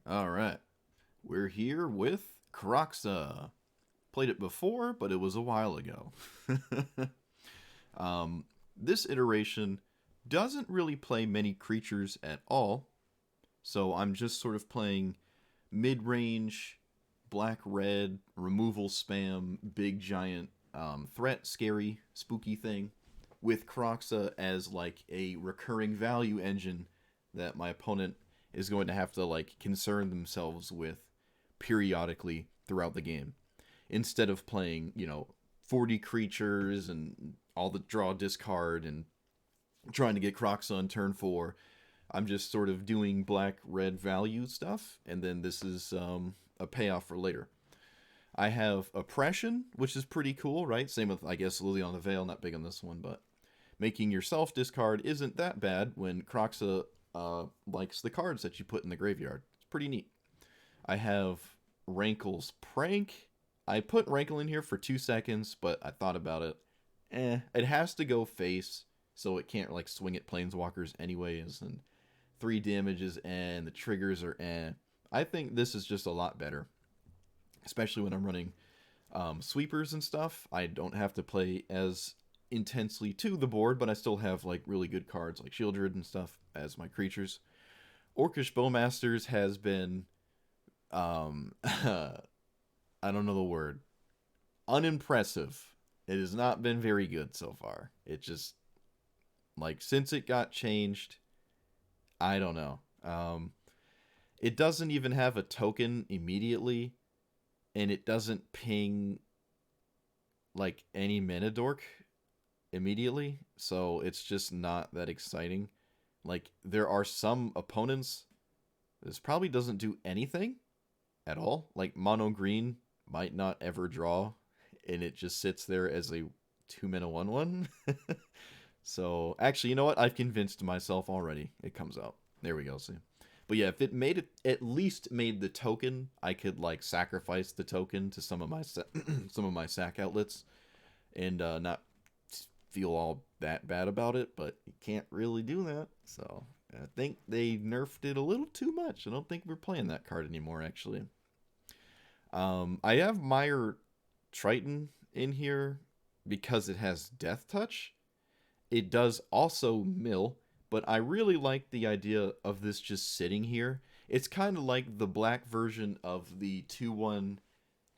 Alright, we're here with Kroxa. Played it before, but it was a while ago. This iteration doesn't really play many creatures at all, so I'm just sort of playing mid-range, black-red, removal spam, big giant threat, scary, spooky thing, with Kroxa as like a recurring value engine that my opponent is going to have to like concern themselves with periodically throughout the game. Instead of playing, 40 creatures and all the draw discard and trying to get Kroxa on turn 4, I'm just sort of doing black red value stuff, and then this is a payoff for later. I have Oppression, which is pretty cool, right? Same with, I guess, Lily on the Veil, not big on this one, but making yourself discard isn't that bad when Kroxa likes the cards that you put in the graveyard. It's pretty neat. I have Rankle's Prank. I put Rankle in here for 2 seconds, but I thought about it. It has to go face, so it can't like swing at Planeswalkers anyways, and 3 damages and the triggers are I think this is just a lot better, especially when I'm running sweepers and stuff. I don't have to play as intensely to the board, but I still have like really good cards like Shieldred and stuff as my creatures. Orcish Bowmasters has been I don't know the word. Unimpressive. It has not been very good so far. It just like since it got changed, I don't know. It doesn't even have a token immediately, and it doesn't ping like any mana dork immediately, so it's just not that exciting. Like there are some opponents this probably doesn't do anything at all. Like mono green might not ever draw, and it just sits there as a 2 mana 1/1. So actually, you know what? I've convinced myself already. It comes out. There we go. See. But yeah, if it made it at least made the token, I could like sacrifice the token to some of my some of my sack outlets and not feel all that bad about it. But you can't really do that. So I think they nerfed it a little too much. I don't think we're playing that card anymore. Actually, I have Meyer Triton in here because it has Death Touch. It does also mill, but I really like the idea of this just sitting here. It's kind of like the black version of the 2/1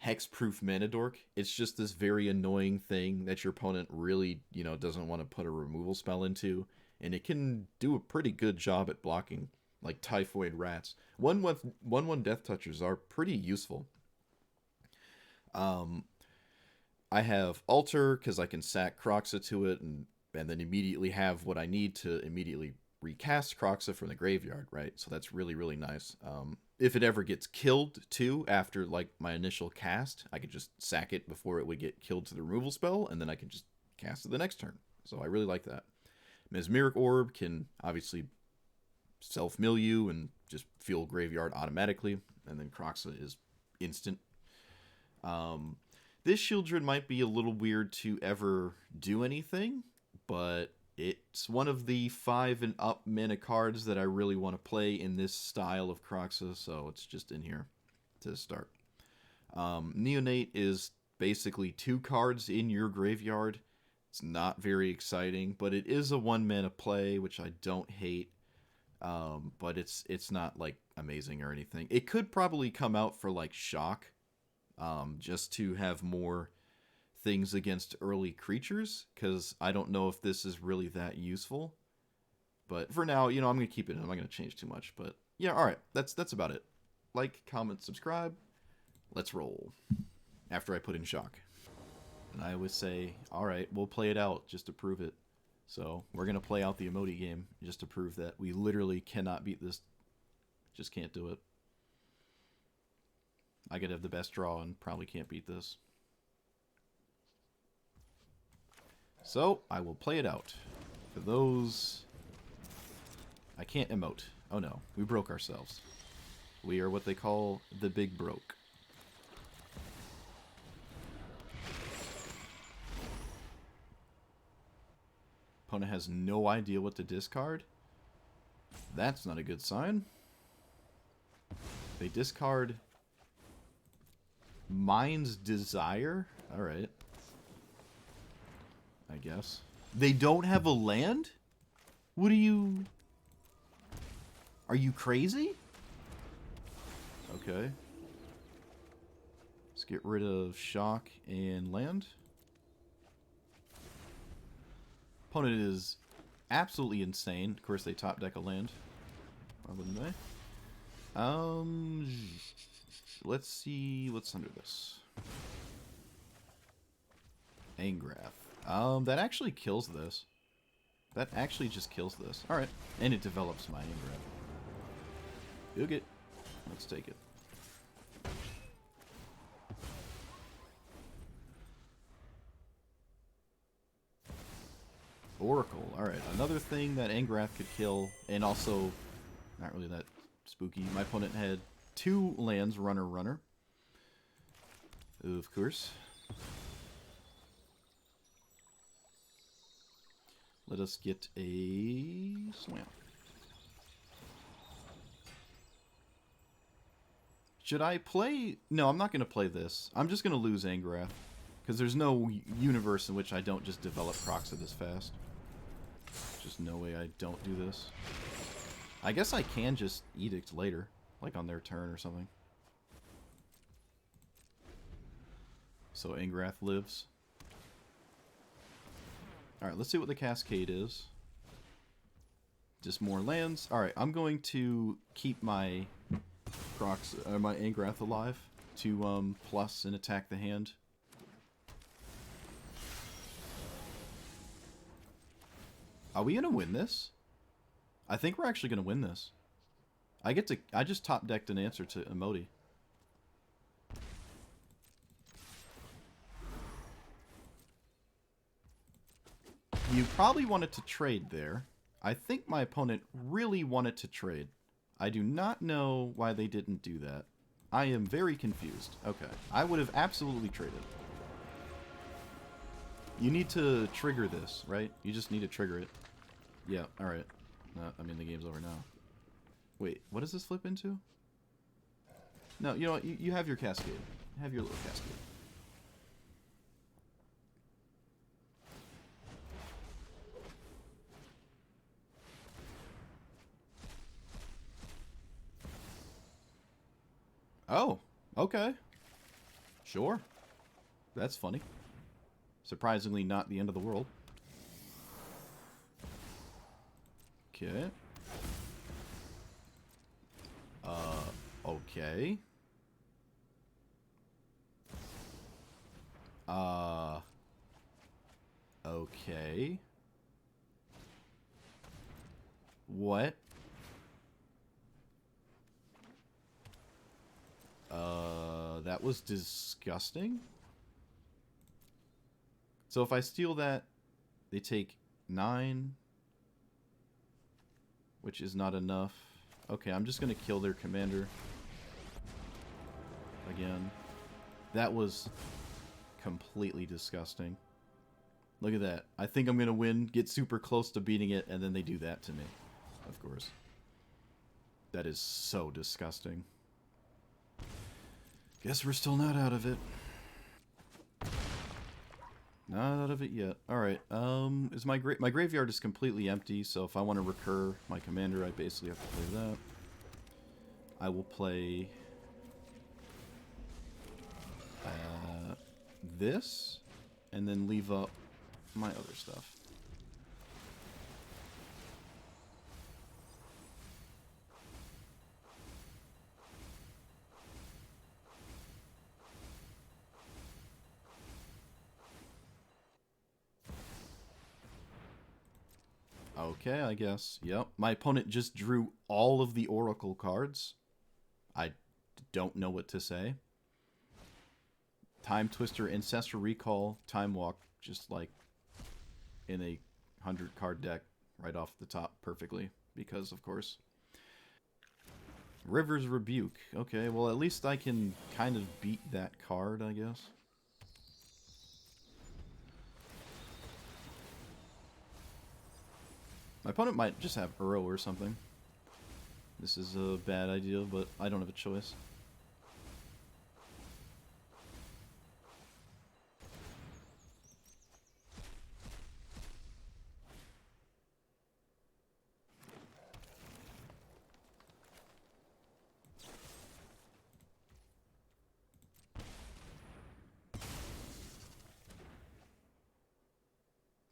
hexproof mana dork. It's just this very annoying thing that your opponent really, doesn't want to put a removal spell into, and it can do a pretty good job at blocking, like Typhoid Rats. 1/1 Death Touchers are pretty useful. I have Alter because I can sack Kroxa to it and then immediately have what I need to immediately recast Kroxa from the graveyard, right? So that's really, really nice. If it ever gets killed, too, after, like, my initial cast, I could just sack it before it would get killed to the removal spell, and then I can just cast it the next turn. So I really like that. Mesmeric Orb can obviously self-mill you and just fill graveyard automatically, and then Kroxa is instant. This Shieldred might be a little weird to ever do anything, but it's one of the 5 and up mana cards that I really want to play in this style of Kroxa, so it's just in here to start. Neonate is basically 2 cards in your graveyard. It's not very exciting, but it is a 1 mana play, which I don't hate. But it's not like amazing or anything. It could probably come out for like Shock, just to have more things against early creatures, because I don't know if this is really that useful. But for now, I'm going to keep it in. I'm not going to change too much. But yeah, alright, that's about it. Like, comment, subscribe. Let's roll. After I put in Shock. And I always say, alright, we'll play it out just to prove it. So we're going to play out the emote game just to prove that we literally cannot beat this. Just can't do it. I could have the best draw and probably can't beat this. So, I will play it out. For those... I can't emote. Oh no, we broke ourselves. We are what they call the big broke. Opponent has no idea what to discard. That's not a good sign. They discard Mind's Desire? Alright. I guess. They don't have a land? What are you... Are you crazy? Okay. Let's get rid of Shock and land. Opponent is absolutely insane. Of course, they top deck a land. Why wouldn't they? Let's see what's under this. Angrath. That actually kills this. That actually just kills this. Alright. And it develops my Angrath. Boog it. Let's take it. Oracle. Alright. Another thing that Angrath could kill, and also not really that spooky. My opponent had 2 lands, runner. Of course. Let us get a swamp. Should I play... No, I'm not going to play this. I'm just going to lose Angrath. Because there's no universe in which I don't just develop Kroxa this fast. Just no way I don't do this. I guess I can just Edict later. Like on their turn or something. So Angrath lives. Alright, let's see what the Cascade is. Just more lands. Alright, I'm going to keep my Kroxa, my Angrath alive to plus and attack the hand. Are we gonna win this? I think we're actually gonna win this. I just top decked an answer to Emoti. You probably wanted to trade there. I think my opponent really wanted to trade. I do not know why they didn't do that. I am very confused. Okay. I would have absolutely traded. You need to trigger this, right? You just need to trigger it. Yeah, alright. No, I mean, the game's over now. Wait, what does this flip into? No, you know what? You have your Cascade. Have your little Cascade. Oh, okay. Sure. That's funny. Surprisingly not the end of the world. Okay. Okay. Okay. What? That was disgusting. So if I steal that, they take 9, which is not enough. Okay, I'm just gonna kill their commander. Again. That was completely disgusting. Look at that. I think I'm gonna win, get super close to beating it, and then they do that to me. Of course. That is so disgusting. Guess we're still not out of it. Not out of it yet. Alright, is my graveyard is completely empty, so if I want to recur my commander, I basically have to play that. I will play this, and then leave up my other stuff. Okay, I guess. Yep. My opponent just drew all of the Oracle cards. I don't know what to say. Time Twister, Ancestral Recall, Time Walk, just like in a 100-card deck right off the top perfectly, because, of course. River's Rebuke. Okay, well, at least I can kind of beat that card, I guess. My opponent might just have Uro or something. This is a bad idea, but I don't have a choice.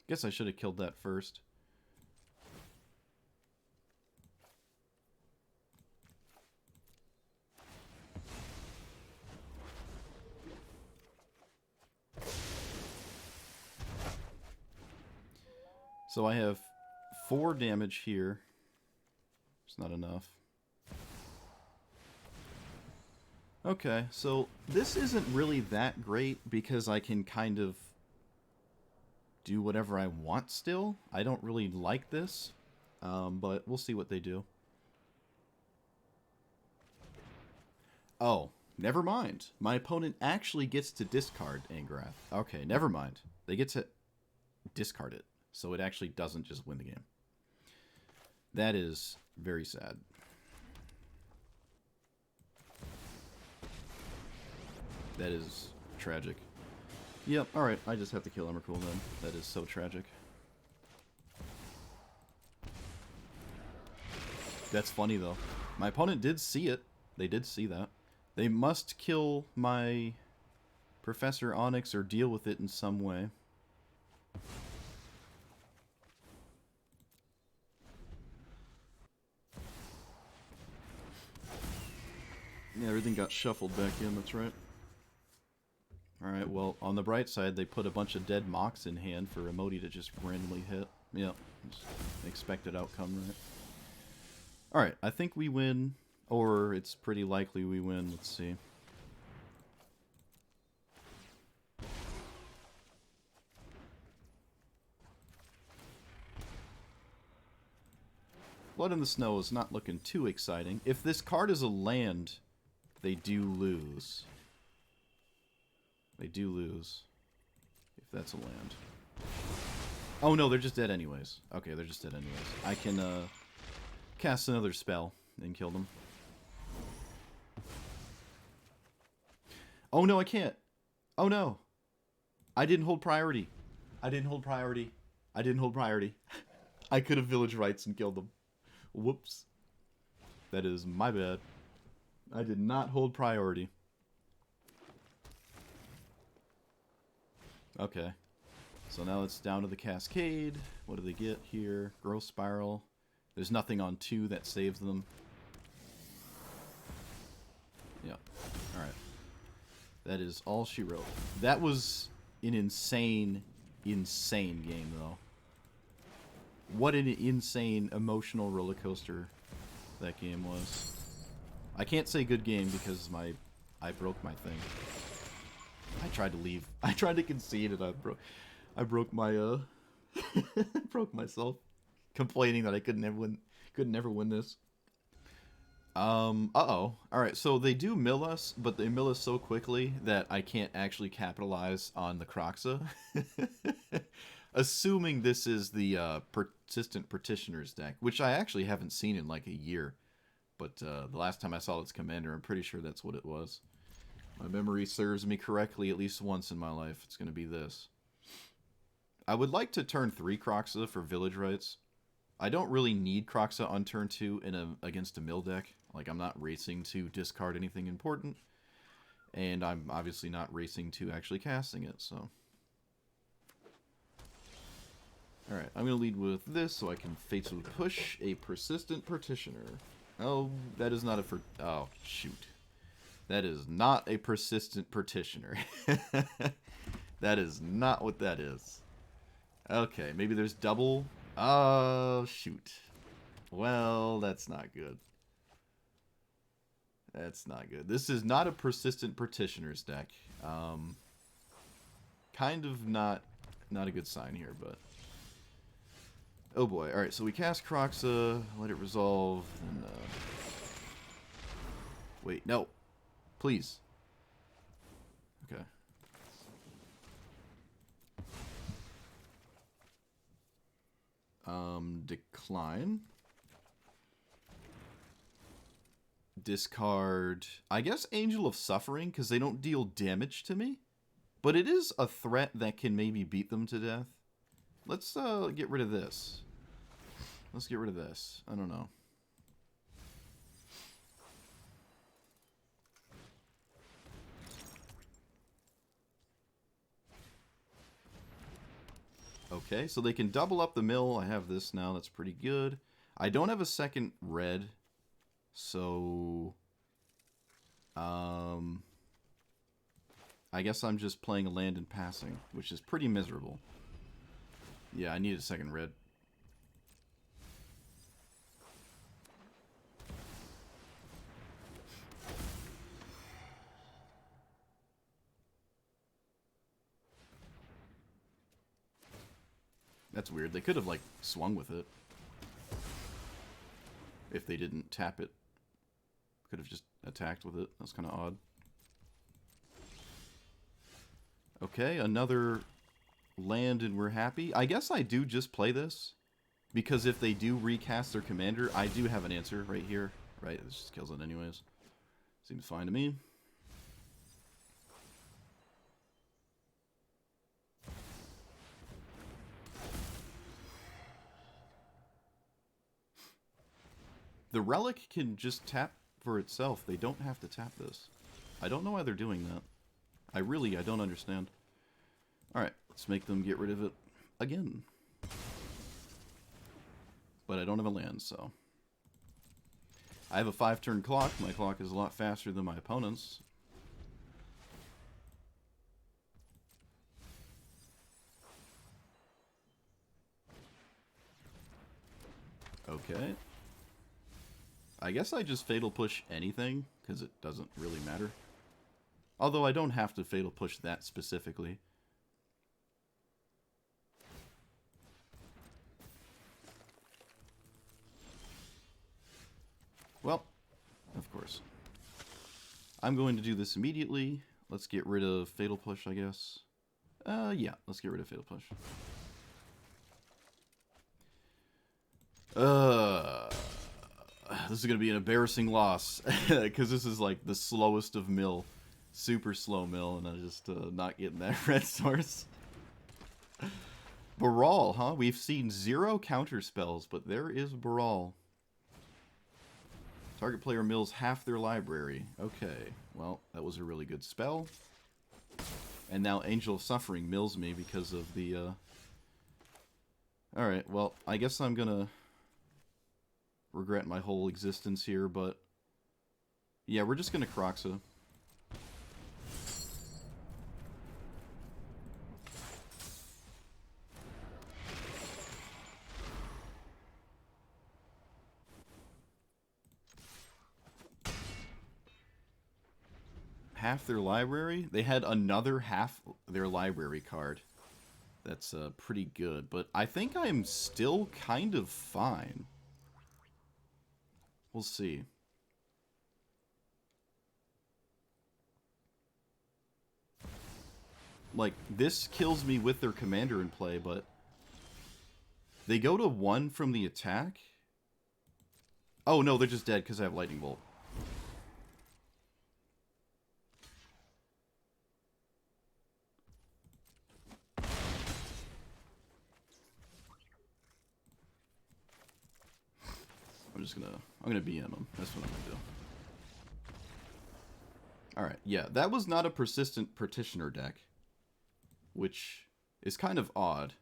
Guess I should have killed that first. So I have 4 damage here. It's not enough. Okay, so this isn't really that great because I can kind of do whatever I want still. I don't really like this, but we'll see what they do. Oh, never mind. My opponent actually gets to discard Angrath. Okay, never mind. They get to discard it, so it actually doesn't just win the game. That is very sad. That is tragic. Yep, alright, I just have to kill Emrakul then. That is so tragic. That's funny though. My opponent did see it. They did see that. They must kill my Professor Onyx or deal with it in some way. Yeah, everything got shuffled back in, that's right. Alright, well, on the bright side, they put a bunch of dead mocks in hand for Emoti to just randomly hit. Yep, expected outcome, right? Alright, I think we win, or it's pretty likely we win. Let's see. Blood in the Snow is not looking too exciting. If this card is a land, they do lose. They do lose. If that's a land. Oh no, they're just dead anyways. Okay, they're just dead anyways. I can cast another spell and kill them. Oh no, I can't. Oh no. I didn't hold priority. I didn't hold priority. I didn't hold priority. I could have village rights and killed them. Whoops. That is my bad. I did not hold priority. Okay. So now it's down to the Cascade. What do they get here? Growth Spiral. There's nothing on 2 that saves them. Yep. Alright. That is all she wrote. That was an insane, insane game, though. What an insane emotional roller coaster that game was. I can't say good game because I broke my thing. I tried to leave. I tried to concede and I broke my broke myself, complaining that I could never win this. Uh-oh. Alright, so they do mill us, but they mill us so quickly that I can't actually capitalize on the Kroxa. Assuming this is the Persistent Petitioners deck, which I actually haven't seen in like a year. But the last time I saw its commander, I'm pretty sure that's what it was. My memory serves me correctly at least once in my life. It's going to be this. I would like to turn 3 Kroxa for Village Rights. I don't really need Kroxa on turn 2 against a mill deck. Like, I'm not racing to discard anything important. And I'm obviously not racing to actually casting it, so... Alright, I'm going to lead with this so I can fatally push a Persistent Petitioner. Oh, that is not a... Oh, shoot. That is not a Persistent Petitioner. That is not what that is. Okay, maybe there's double... Oh, shoot. Well, that's not good. That's not good. This is not a Persistent Petitioners deck. Kind of not a good sign here, but... Oh boy. Alright, so we cast Kroxa, let it resolve, and, wait, no. Please. Okay. Decline. discard, I guess, Angel of Suffering, because they don't deal damage to me. But it is a threat that can maybe beat them to death. Let's get rid of this. Let's get rid of this. I don't know. Okay, so they can double up the mill. I have this now. That's pretty good. I don't have a second red. So... I guess I'm just playing a land and passing, which is pretty miserable. Yeah, I need a second red. That's weird. They could have, like, swung with it. If they didn't tap it. Could have just attacked with it. That's kind of odd. Okay, another land and we're happy. I guess I do just play this. Because if they do recast their commander, I do have an answer right here. Right, this just kills it anyways. Seems fine to me. The relic can just tap for itself. They don't have to tap this. I don't know why they're doing that. I don't understand. Alright, let's make them get rid of it again. But I don't have a land, so... I have a 5-turn clock. My clock is a lot faster than my opponent's. Okay. I guess I just Fatal Push anything, because it doesn't really matter. Although I don't have to Fatal Push that specifically. Well, of course. I'm going to do this immediately. Let's get rid of Fatal Push, I guess. Yeah, let's get rid of Fatal Push. This is going to be an embarrassing loss. Because this is like the slowest of mill. Super slow mill, and I'm just not getting that red source. Brawl, huh? We've seen 0 counter spells, but there is Brawl. Target player mills half their library. Okay, well, that was a really good spell. And now Angel of Suffering mills me because of the... Alright, well, I guess I'm gonna regret my whole existence here, but... Yeah, we're just gonna Kroxa. Half their library? They had another half their library card. That's pretty good, but I think I'm still kind of fine. We'll see. Like, this kills me with their commander in play, but... They go to 1 from the attack? Oh, no, they're just dead because I have Lightning Bolt. I'm gonna BM him. That's what I'm gonna do. Alright, yeah, that was not a persistent Petitioner deck. Which is kind of odd.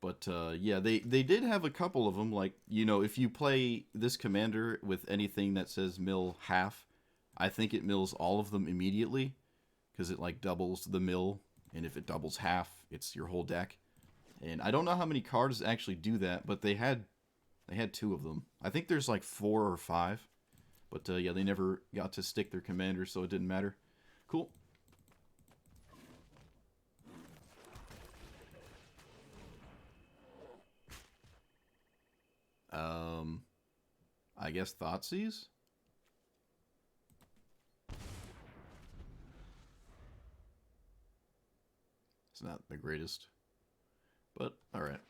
But, yeah, they did have a couple of them. Like, you know, if you play this commander with anything that says mill half, I think it mills all of them immediately. Because it, like, doubles the mill. And if it doubles half, it's your whole deck. And I don't know how many cards actually do that, but they had 2 of them. I think there's like 4 or 5. But yeah, they never got to stick their commander, so it didn't matter. Cool. I guess Thoughtseize? It's not the greatest. But, alright.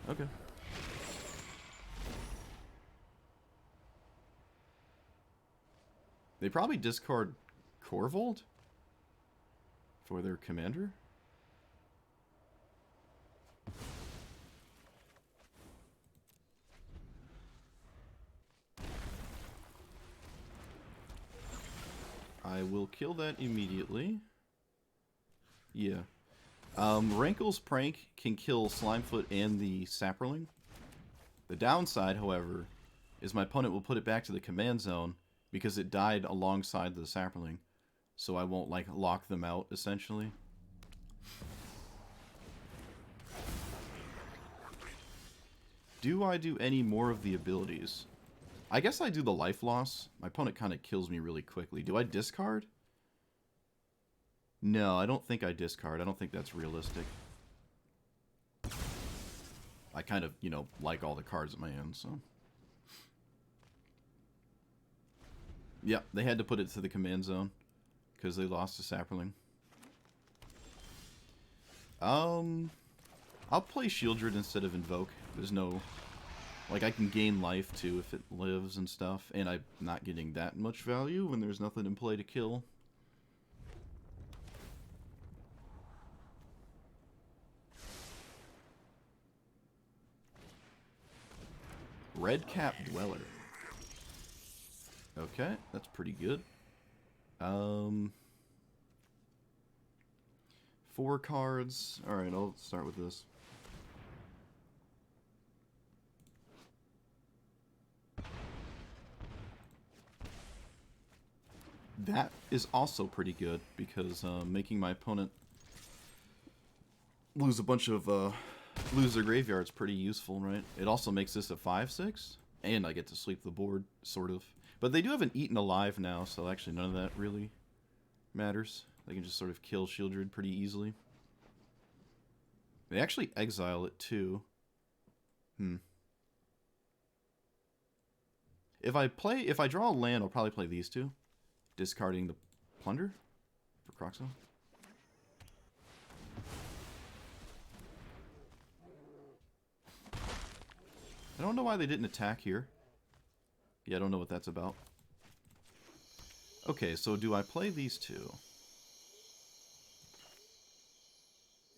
Okay. They probably discard Corvold for their commander. I will kill that immediately. Yeah. Rankle's Prank can kill Slimefoot and the Saproling. The downside, however, is my opponent will put it back to the command zone because it died alongside the Saproling. So I won't, like, lock them out, essentially. Do I do any more of the abilities? I guess I do the life loss. My opponent kind of kills me really quickly. Do I discard? No, I don't think I discard. I don't think that's realistic. I kind of, you know, like all the cards in my hand, so... Yeah, they had to put it to the command zone because they lost to Saproling. I'll play Shieldred instead of Invoke. There's no... Like, I can gain life, too, if it lives and stuff. And I'm not getting that much value when there's nothing in play to kill. Redcap Dweller. Okay, that's pretty good. 4 cards. Alright, I'll start with this. That is also pretty good, because making my opponent lose a bunch of, lose their graveyard is pretty useful, right? It also makes this a 5/6, and I get to sweep the board, sort of. But they do have an Eaten Alive now, so actually none of that really matters. They can just sort of kill Shieldred pretty easily. They actually exile it, too. If I draw a land, I'll probably play these two. Discarding the Plunder for Kroxa. I don't know why they didn't attack here. Yeah, I don't know what that's about. Okay, so do I play these two?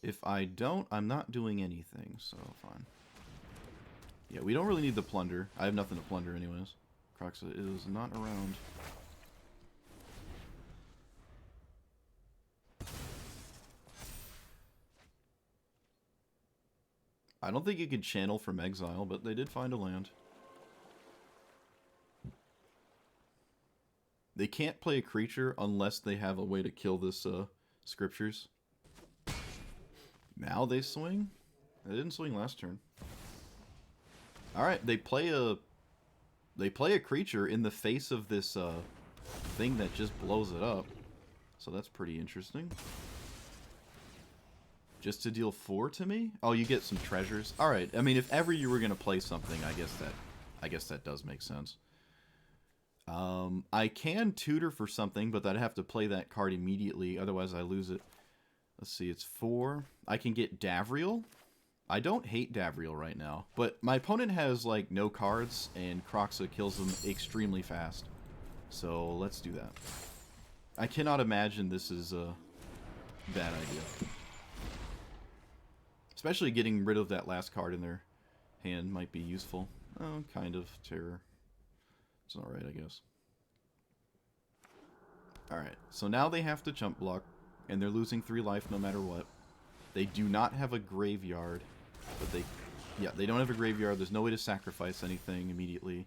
If I don't, I'm not doing anything, so fine. Yeah, we don't really need the Plunder. I have nothing to plunder anyways. Kroxa is not around. I don't think you could channel from exile, but they did find a land. They can't play a creature unless they have a way to kill this Scriptures. Now they swing? They didn't swing last turn. Alright, they play a creature in the face of this thing that just blows it up. So that's pretty interesting. Just to deal 4 to me? Oh, you get some treasures. Alright, I mean, if ever you were going to play something, I guess that does make sense. I can tutor for something, but I'd have to play that card immediately, otherwise I lose it. Let's see, it's 4. I can get Davriel. I don't hate Davriel right now, but my opponent has, like, no cards, and Kroxa kills them extremely fast. So, let's do that. I cannot imagine this is a bad idea. Especially getting rid of that last card in their hand might be useful. Oh, kind of. Terror. It's alright, I guess. Alright, so now they have to jump block, and they're losing 3 life no matter what. They do not have a graveyard, but they don't have a graveyard. There's no way to sacrifice anything immediately.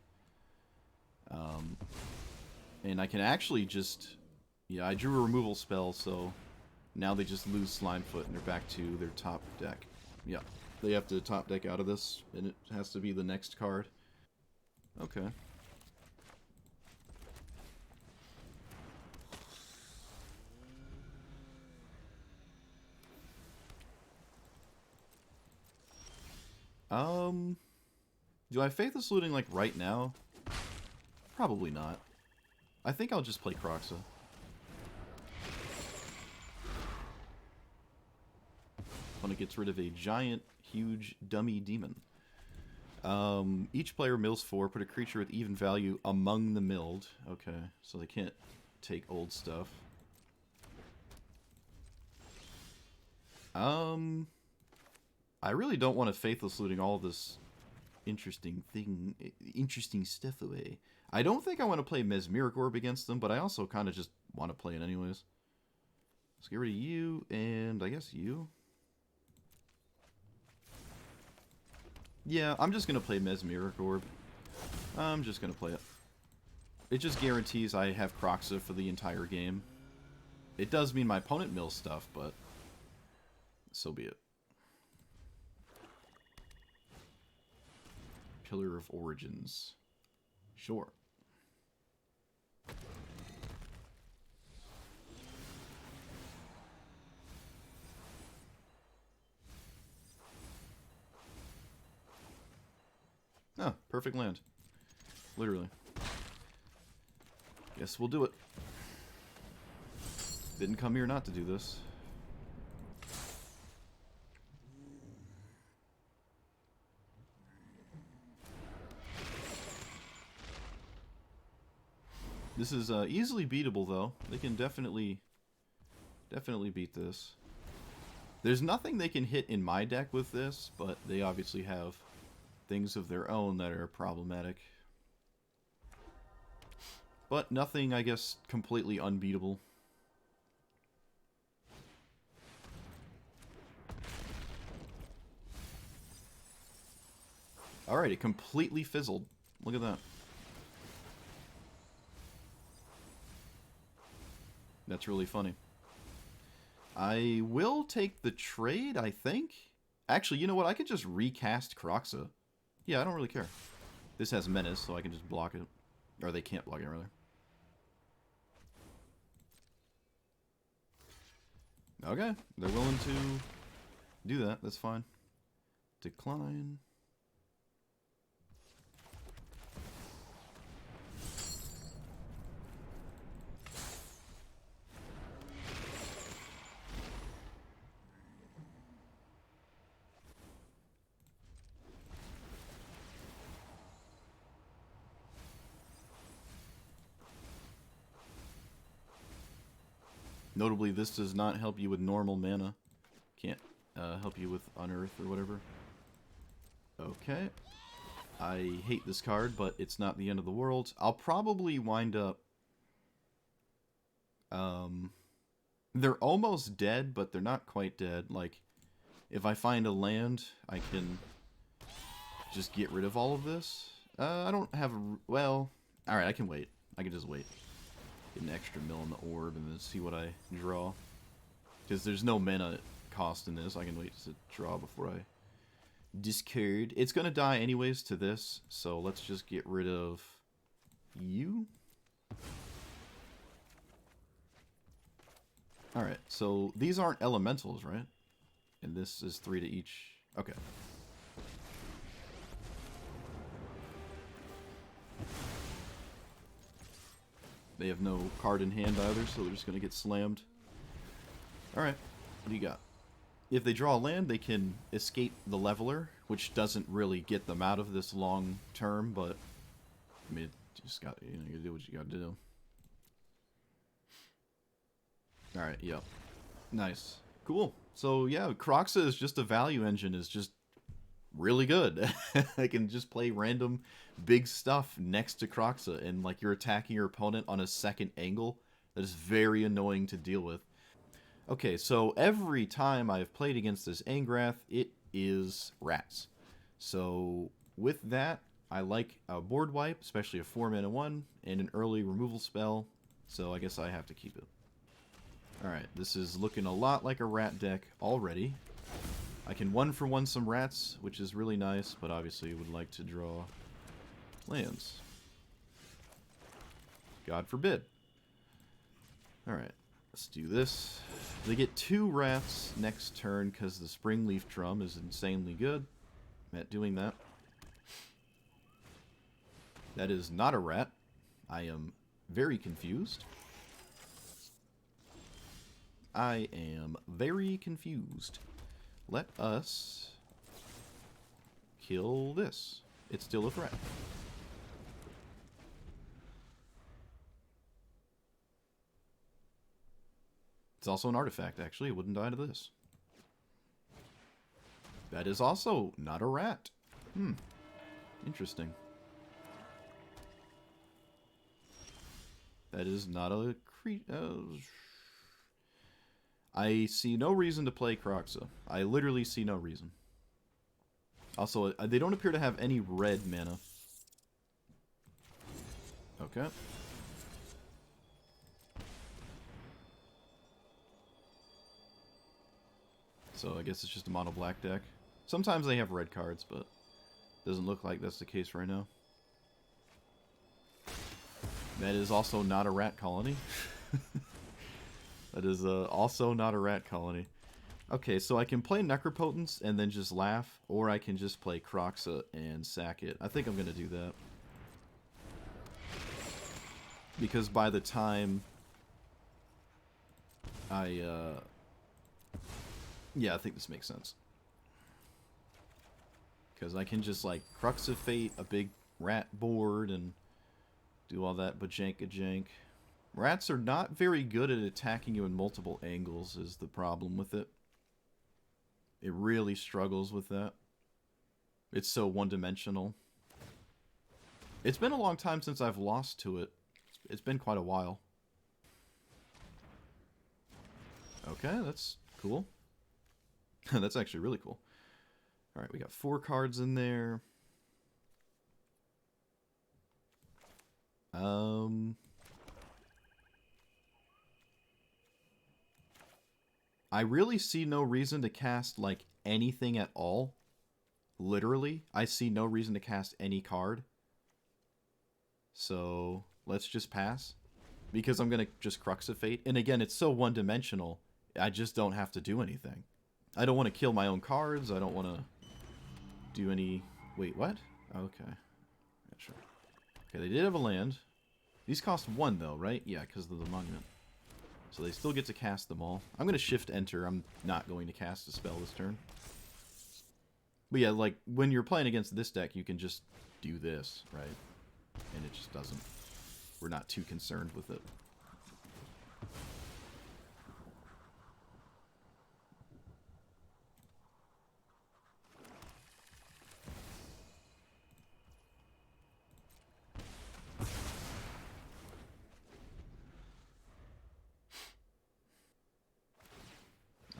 And I can actually just... Yeah, I drew a removal spell, so now they just lose Slimefoot, and they're back to their top deck. Yeah, they have to top deck out of this, and it has to be the next card. Okay. Do I Faithless Looting, like, right now? Probably not. I think I'll just play Kroxa. When it gets rid of a giant, huge, dummy demon. Each player mills 4. Put a creature with even value among the milled. Okay, so they can't take old stuff. I really don't want to Faithless Looting all this interesting stuff away. I don't think I want to play Mesmeric Orb against them, but I also kind of just want to play it anyways. Let's get rid of you, and I guess you. Yeah, I'm just going to play Mesmeric Orb. I'm just going to play it. It just guarantees I have Kroxa for the entire game. It does mean my opponent mills stuff, but so be it. Pillar of Origins. Sure. Oh, perfect land. Literally. Guess we'll do it. Didn't come here not to do this. This is easily beatable, though. They can definitely beat this. There's nothing they can hit in my deck with this, but they obviously have things of their own that are problematic. But nothing, I guess, completely unbeatable. Alright, it completely fizzled. Look at that. That's really funny. I will take the trade, I think. Actually, you know what? I could just recast Kroxa. Yeah, I don't really care. This has Menace, so I can just block it. Or they can't block it, rather. Okay, they're willing to do that. That's fine. Decline. Notably, this does not help you with normal mana. Can't help you with Unearth or whatever. Okay. I hate this card, but it's not the end of the world. I'll probably wind up... they're almost dead, but they're not quite dead. Like, if I find a land, I can just get rid of all of this. I don't have... well, alright, I can wait. I can just wait. Get an extra mill in the orb and then see what I draw. Because there's no mana cost in this. I can wait to draw before I discard. It's going to die anyways to this, so let's just get rid of you. Alright, so these aren't elementals, right? And this is 3 to each. Okay. They have no card in hand either, so they're just going to get slammed. Alright, what do you got? If they draw a land, they can escape the leveler, which doesn't really get them out of this long term, but I mean, you just got, you gotta do what you gotta do. Alright, yep. Nice. Cool. So yeah, Kroxa is just a value engine, is just really good. I can just play random big stuff next to Kroxa, and like you're attacking your opponent on a second angle. That is very annoying to deal with. Okay, so every time I've played against this Angrath, it is rats. So with that, I like a board wipe, especially a 4-mana 1, and an early removal spell, so I guess I have to keep it. Alright, this is looking a lot like a rat deck already. I can 1-for-1 some rats, which is really nice, but obviously would like to draw lands. God forbid. Alright, let's do this. They get 2 rats next turn because the Springleaf Drum is insanely good at doing that. That is not a rat. I am very confused. I am very confused. Let us kill this. it's still a threat. It's also an artifact, actually. It wouldn't die to this. That is also not a rat. Interesting. That is not a I see no reason to play Kroxa. I literally see no reason. Also, they don't appear to have any red mana. Okay. So I guess it's just a mono black deck. Sometimes they have red cards, but doesn't look like that's the case right now. That is also not a rat colony. That is also not a rat colony. Okay, so I can play Necropotence and then just laugh, or I can just play Kroxa and sack it. I think I'm going to do that. Because by the time yeah, I think this makes sense. Because I can just, like, Cruxifate a big rat board and do all that bajank-a-jank. Rats are not very good at attacking you in multiple angles is the problem with it. It really struggles with that. It's so one-dimensional. It's been a long time since I've lost to it. It's been quite a while. Okay, that's cool. That's actually really cool. Alright, we got 4 cards in there. I really see no reason to cast, like, anything at all. Literally. I see no reason to cast any card. So, let's just pass. Because I'm going to just Cruxifate. And again, it's so one-dimensional, I just don't have to do anything. I don't want to kill my own cards. I don't want to do any... Wait, what? Okay. Yeah, sure. Okay, they did have a land. These cost 1, though, right? Yeah, because of the monument. So they still get to cast them all. I'm going to shift enter. I'm not going to cast a spell this turn. But yeah, like, when you're playing against this deck, you can just do this, right? And it just doesn't... We're not too concerned with it.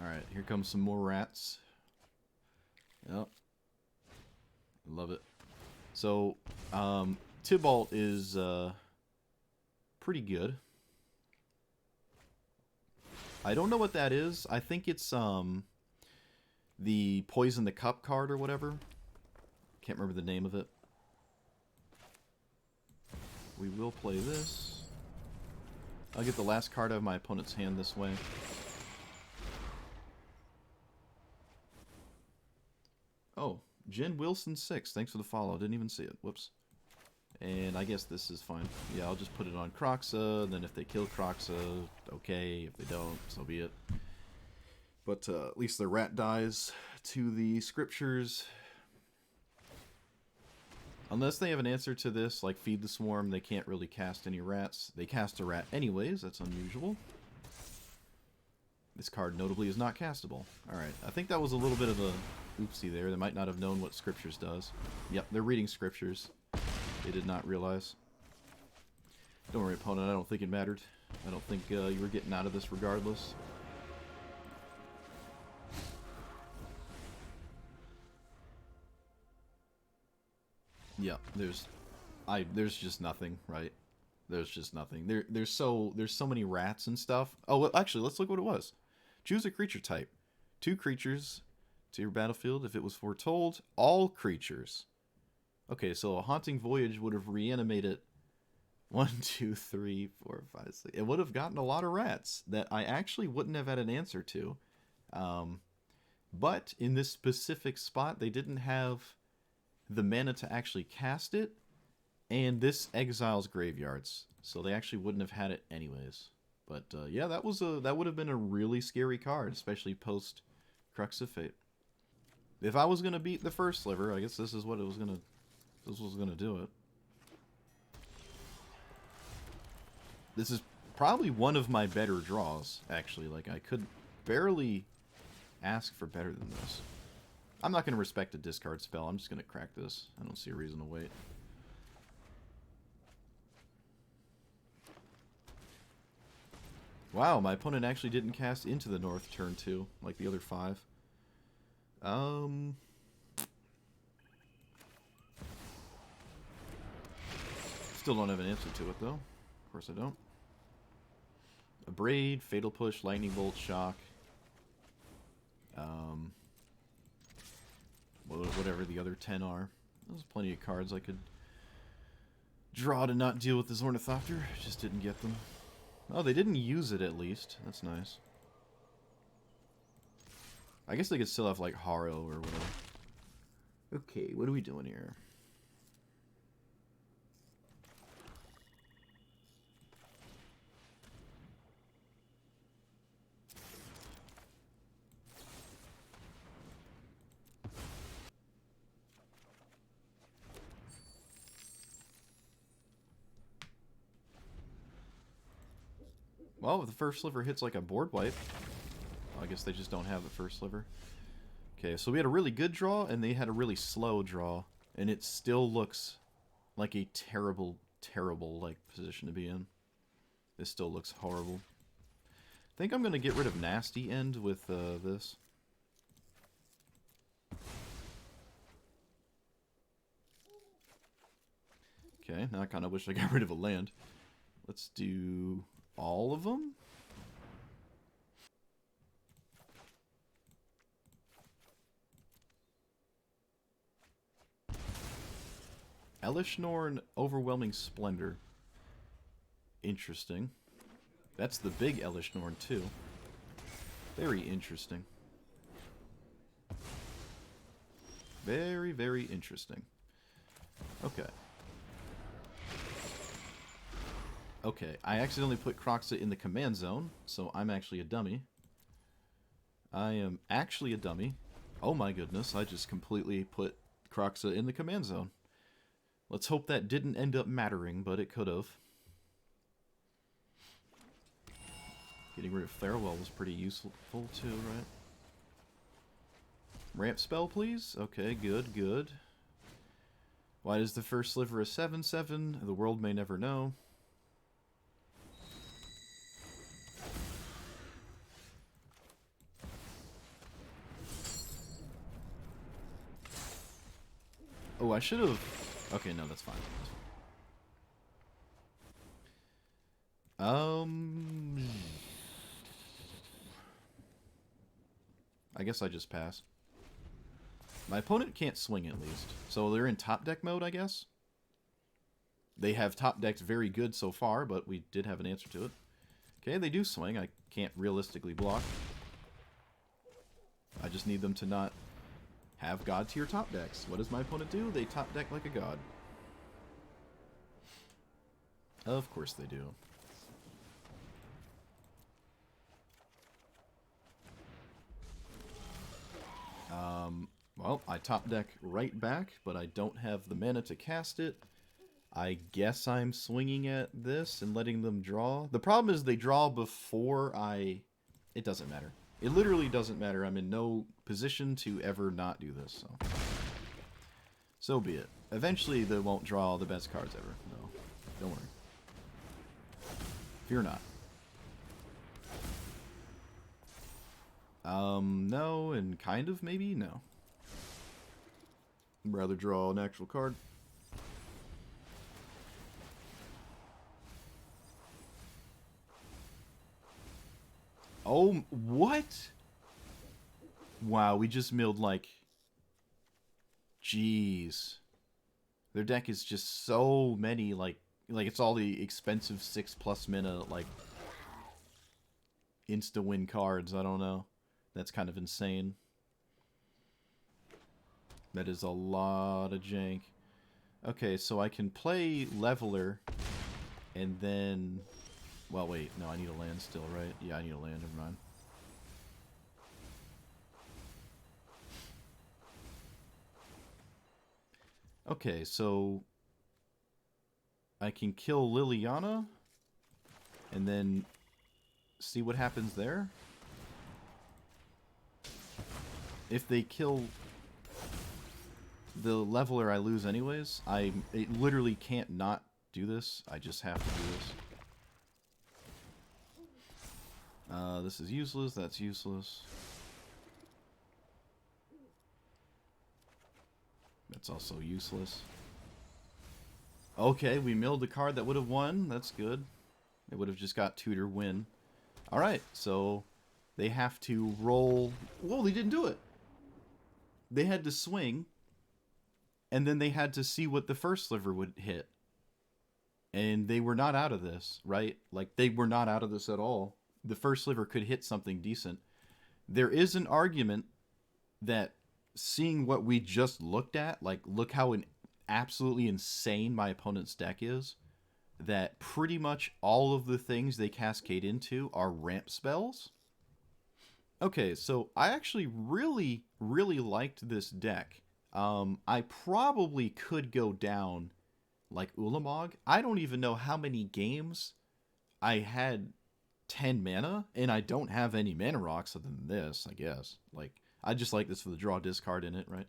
Alright, here comes some more rats. Yep. Love it. So, Tybalt is pretty good. I don't know what that is. I think it's the Poison the Cup card or whatever. Can't remember the name of it. We will play this. I'll get the last card out of my opponent's hand this way. Oh, Jen Wilson 6. Thanks for the follow. Didn't even see it. Whoops. And I guess this is fine. Yeah, I'll just put it on Kroxa. Then if they kill Kroxa, okay. If they don't, so be it. But at least the rat dies to the scriptures. Unless they have an answer to this, like Feed the Swarm, they can't really cast any rats. They cast a rat anyways. That's unusual. This card notably is not castable. Alright, I think that was a little bit of a oopsie there. They might not have known what Scriptures does. Yep, they're reading Scriptures. They did not realize. Don't worry, opponent, I don't think it mattered. I don't think you were getting out of this regardless. Yeah, there's just nothing, right? There's just nothing. There's so many rats and stuff. Oh, well, actually, let's look what it was. Choose a creature type. 2 creatures to your battlefield. If it was foretold, all creatures. Okay, so a Haunting Voyage would have reanimated 1, 2, 3, 4, 5, 6. It would have gotten a lot of rats that I actually wouldn't have had an answer to. But in this specific spot, they didn't have the mana to actually cast it. And this exiles graveyards, so they actually wouldn't have had it anyways. But yeah, that would have been a really scary card, especially post Cruxifate. If I was gonna beat the first sliver, I guess this is what it was this was gonna do it. This is probably one of my better draws, actually. Like, I could barely ask for better than this. I'm not gonna respect a discard spell. I'm just gonna crack this. I don't see a reason to wait. Wow, my opponent actually didn't cast into the north turn 2, like the other 5. Still don't have an answer to it, though. Of course I don't. Abrade, Fatal Push, Lightning Bolt, Shock. Whatever the other 10 are. There's plenty of cards I could draw to not deal with this Ornithopter. Just didn't get them. Oh, they didn't use it at least. That's nice. I guess they could still have, like, Haro or whatever. Okay, what are we doing here? Well, if the first sliver hits like a board wipe, I guess they just don't have the first sliver. Okay, so we had a really good draw, and they had a really slow draw, and it still looks like a terrible, terrible, like, position to be in. This still looks horrible. I think I'm going to get rid of Nasty End with this. Okay, now I kind of wish I got rid of a land. Let's do all of them? Elishnorn, Overwhelming Splendor. Interesting. That's the big Elishnorn, too. Very interesting. Very, very interesting. Okay. Okay, I accidentally put Kroxa in the command zone, so I'm actually a dummy. I am actually a dummy. Oh my goodness, I just completely put Kroxa in the command zone. Let's hope that didn't end up mattering, but it could have. Getting rid of Farewell was pretty useful too, right? Ramp spell, please? Okay, good, good. Why is the first sliver a 7/7? The world may never know. Oh, I should have... Okay, no, that's fine. I guess I just pass. My opponent can't swing, at least. So they're in top deck mode, I guess? They have top decked very good so far, but we did have an answer to it. Okay, they do swing. I can't realistically block. I just need them to not have god tier top decks. What does my opponent do? They top deck like a god. Of course they do. Well, I top deck right back, but I don't have the mana to cast it. I guess I'm swinging at this and letting them draw. The problem is they draw before I... It doesn't matter. It literally doesn't matter. I'm in no position to ever not do this, so... So be it. Eventually they won't draw the best cards ever. No, don't worry. Fear not. No, and kind of, maybe? No. I'd rather draw an actual card. Oh, what? Wow, we just milled, like... Jeez. Their deck is just so many, like it's all the expensive 6+ mana, like, insta-win cards. I don't know. That's kind of insane. That is a lot of jank. Okay, so I can play Leveler, and then... Well, wait. No, I need a land still, right? Yeah, I need a land. Never mind. Okay, so I can kill Liliana and then see what happens there. If they kill the leveler, I lose anyways. It literally can't not do this. I just have to do this. This is useless. That's useless. That's also useless. Okay, we milled the card that would have won. That's good. It would have just got tutor win. Alright, so they have to roll... Whoa, they didn't do it! They had to swing, and then they had to see what the first sliver would hit. And they were not out of this, right? Like, they were not out of this at all. The first sliver could hit something decent. There is an argument that seeing what we just looked at, like, look how absolutely insane my opponent's deck is, that pretty much all of the things they cascade into are ramp spells. Okay, so I actually really, really liked this deck. I probably could go down like Ulamog. I don't even know how many games I had 10 mana, and I don't have any mana rocks other than this, I guess. Like, I just like this for the draw discard in it, right?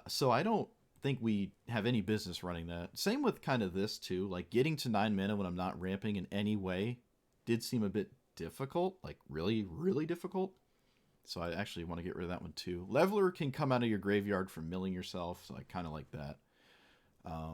So I don't think we have any business running that. Same with kind of this too. Like, getting to 9 mana when I'm not ramping in any way did seem a bit difficult. Like, really, really difficult. So I actually want to get rid of that one too. Leveler can come out of your graveyard from milling yourself, so I kind of like that.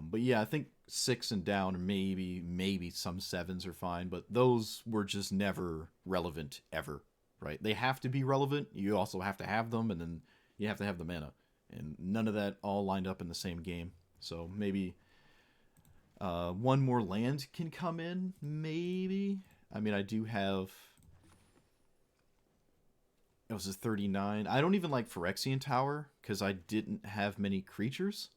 But yeah, I think 6 and down, maybe some 7s are fine, but those were just never relevant ever, right? They have to be relevant. You also have to have them, and then you have to have the mana. And none of that all lined up in the same game. So maybe one more land can come in, maybe. I mean, I do have... It was a 39. I don't even like Phyrexian Tower, because I didn't have many creatures.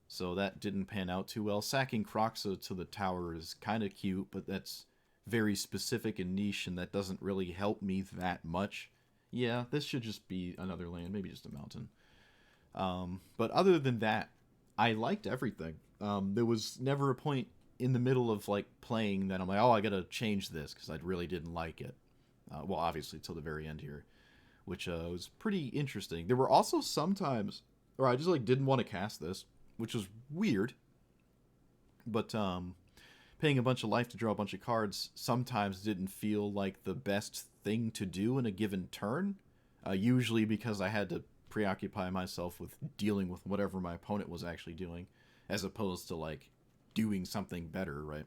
So that didn't pan out too well. Sacking Kroxa to the tower is kind of cute, but that's very specific and niche, and that doesn't really help me that much. Yeah, this should just be another land, maybe just a mountain. But other than that, I liked everything. There was never a point in the middle of like playing that I'm like, oh, I gotta change this, because I really didn't like it. Well, obviously till the very end here, which was pretty interesting. There were also some times where I just like didn't want to cast this, which was weird. But paying a bunch of life to draw a bunch of cards sometimes didn't feel like the best thing to do in a given turn. Usually because I had to preoccupy myself with dealing with whatever my opponent was actually doing, as opposed to like doing something better, right?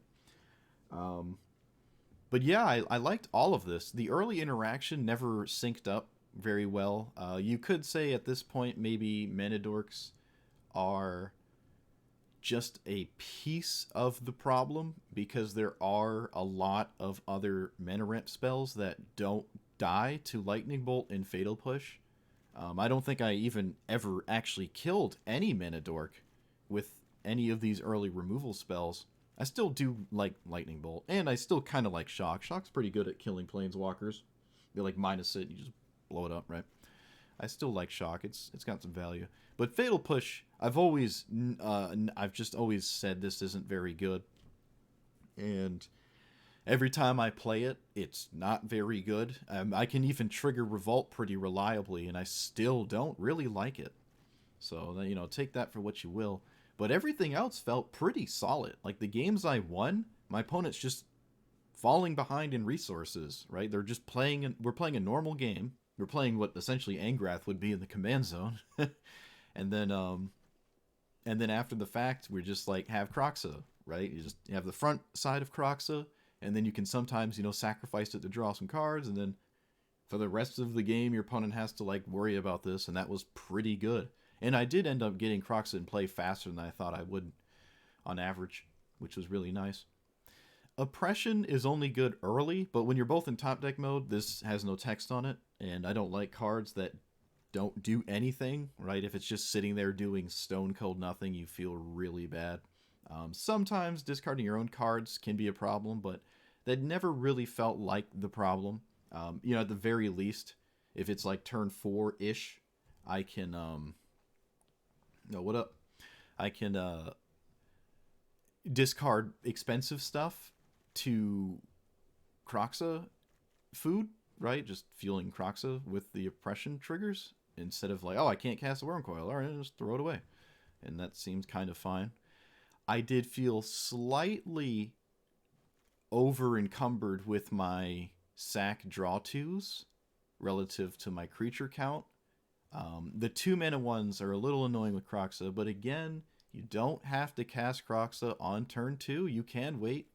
But yeah, I liked all of this. The early interaction never synced up very well. You could say at this point maybe Manadorks are just a piece of the problem, because there are a lot of other mana ramp spells that don't die to Lightning Bolt and Fatal Push. I don't think I even ever actually killed any Manadork with any of these early removal spells. I still do like Lightning Bolt, and I still kind of like Shock. Shock's pretty good at killing Planeswalkers. They like minus it, you just blow it up, right? I still like Shock. It's got some value. But Fatal Push, I've just always said this isn't very good. And every time I play it, it's not very good. I can even trigger Revolt pretty reliably, and I still don't really like it. So, you know, take that for what you will. But everything else felt pretty solid. Like, the games I won, my opponent's just falling behind in resources, right? They're just playing... We're playing a normal game. We're playing what essentially Angrath would be in the command zone. and then after the fact, we're just like, have Kroxa, right? You just have the front side of Kroxa, and then you can sometimes, you know, sacrifice it to draw some cards, and then for the rest of the game, your opponent has to, like, worry about this, and that was pretty good. And I did end up getting Kroxa in play faster than I thought I would on average, which was really nice. Oppression is only good early, but when you're both in top deck mode, this has no text on it, and I don't like cards that don't do anything, right? If it's just sitting there doing stone cold nothing, you feel really bad. Sometimes discarding your own cards can be a problem, but that never really felt like the problem. You know, at the very least, if it's like turn 4-ish, I can... No, what up? I can discard expensive stuff to Kroxa food, right? Just fueling Kroxa with the oppression triggers instead of like, oh, I can't cast a worm coil. All right, just throw it away. And that seems kind of fine. I did feel slightly over encumbered with my sack draw twos relative to my creature count. The 2-mana ones are a little annoying with Kroxa, but again, you don't have to cast Kroxa on turn 2. You can wait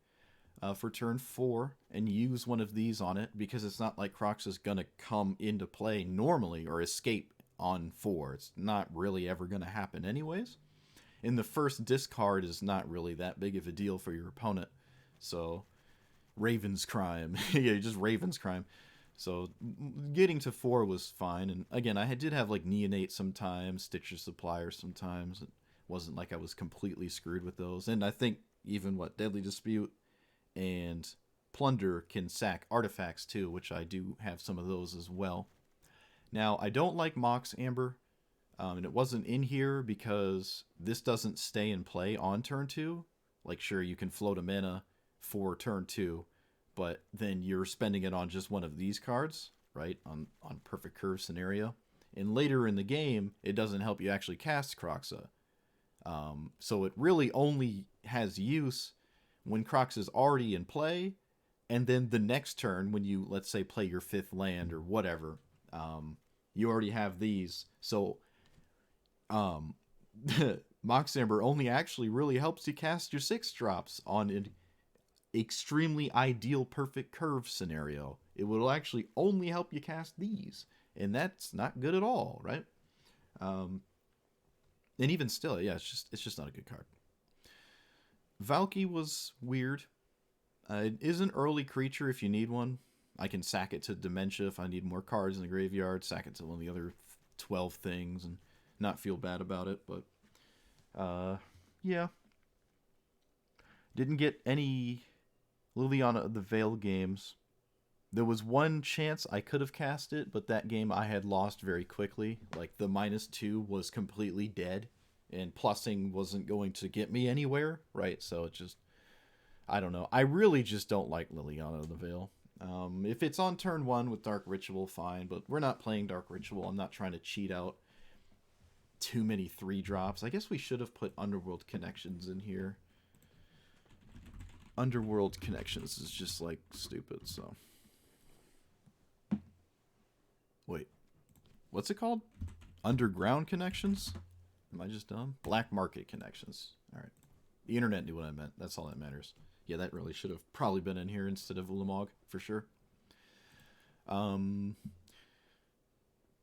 for turn 4 and use one of these on it, because it's not like Kroxa's going to come into play normally or escape on 4. It's not really ever going to happen anyways. And the first discard is not really that big of a deal for your opponent. So, Raven's Crime. Yeah, just Raven's Crime. So, getting to 4 was fine. And again, I did have like Neonate sometimes, Stitcher Supplier sometimes. It wasn't like I was completely screwed with those. And I think even Deadly Dispute and Plunder can sack artifacts too, which I do have some of those as well. Now, I don't like Mox Amber. And it wasn't in here because this doesn't stay in play on turn 2. Like, sure, you can float a mana for turn 2, but then you're spending it on just one of these cards, right? On Perfect Curve scenario. And later in the game, it doesn't help you actually cast Kroxa. So it really only has use when Kroxa's already in play, and then the next turn when you, let's say, play your 5th land or whatever, you already have these. So Mox Amber only actually really helps you cast your 6 drops on an extremely ideal Perfect Curve scenario. It will actually only help you cast these, and that's not good at all, right? And even still, yeah, it's just not a good card. Valky was weird. It is an early creature if you need one. I can sack it to Dementia if I need more cards in the graveyard, sack it to one of the other 12 things, and not feel bad about it. But yeah, didn't get any Liliana of the Veil games. There was one chance I could have cast it, but that game I had lost very quickly. Like, the -2 was completely dead, and plussing wasn't going to get me anywhere, right? So it just, I don't know. I really just don't like Liliana of the Veil. If it's on turn 1 with Dark Ritual, fine, but we're not playing Dark Ritual. I'm not trying to cheat out too many 3-drops. I guess we should have put Underworld Connections in here. Underworld Connections is just, like, stupid, so. Wait. What's it called? Underground Connections? Am I just dumb? Black Market Connections. Alright. The internet knew what I meant. That's all that matters. Yeah, that really should have probably been in here instead of Ulamog, for sure.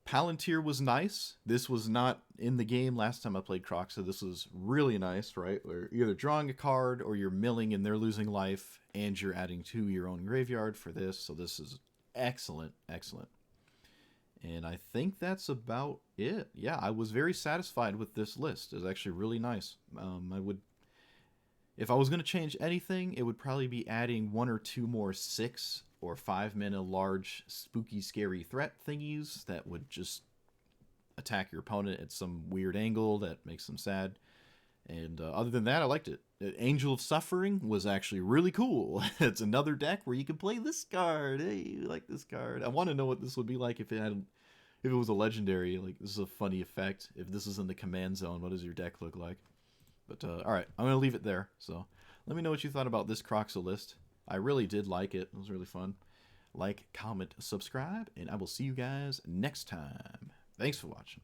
Palantir was nice. This was not in the game last time I played Kroxa. This was really nice, right? Where you're either drawing a card or you're milling and they're losing life, and you're adding to your own graveyard for this. So this is excellent, excellent. And I think that's about it. Yeah, I was very satisfied with this list. It was actually really nice. If I was going to change anything, it would probably be adding 1 or 2 more 6 or 5 mana large spooky scary threat thingies that would just attack your opponent at some weird angle that makes them sad. And other than that, I liked it. Angel of Suffering was actually really cool. It's another deck where you can play this card. Hey, you like this card. I want to know what this would be like if it was a legendary. Like, this is a funny effect. If this is in the command zone, what does your deck look like? But alright, I'm going to leave it there. So let me know what you thought about this Kroxa list. I really did like it. It was really fun. Like, comment, subscribe, and I will see you guys next time. Thanks for watching.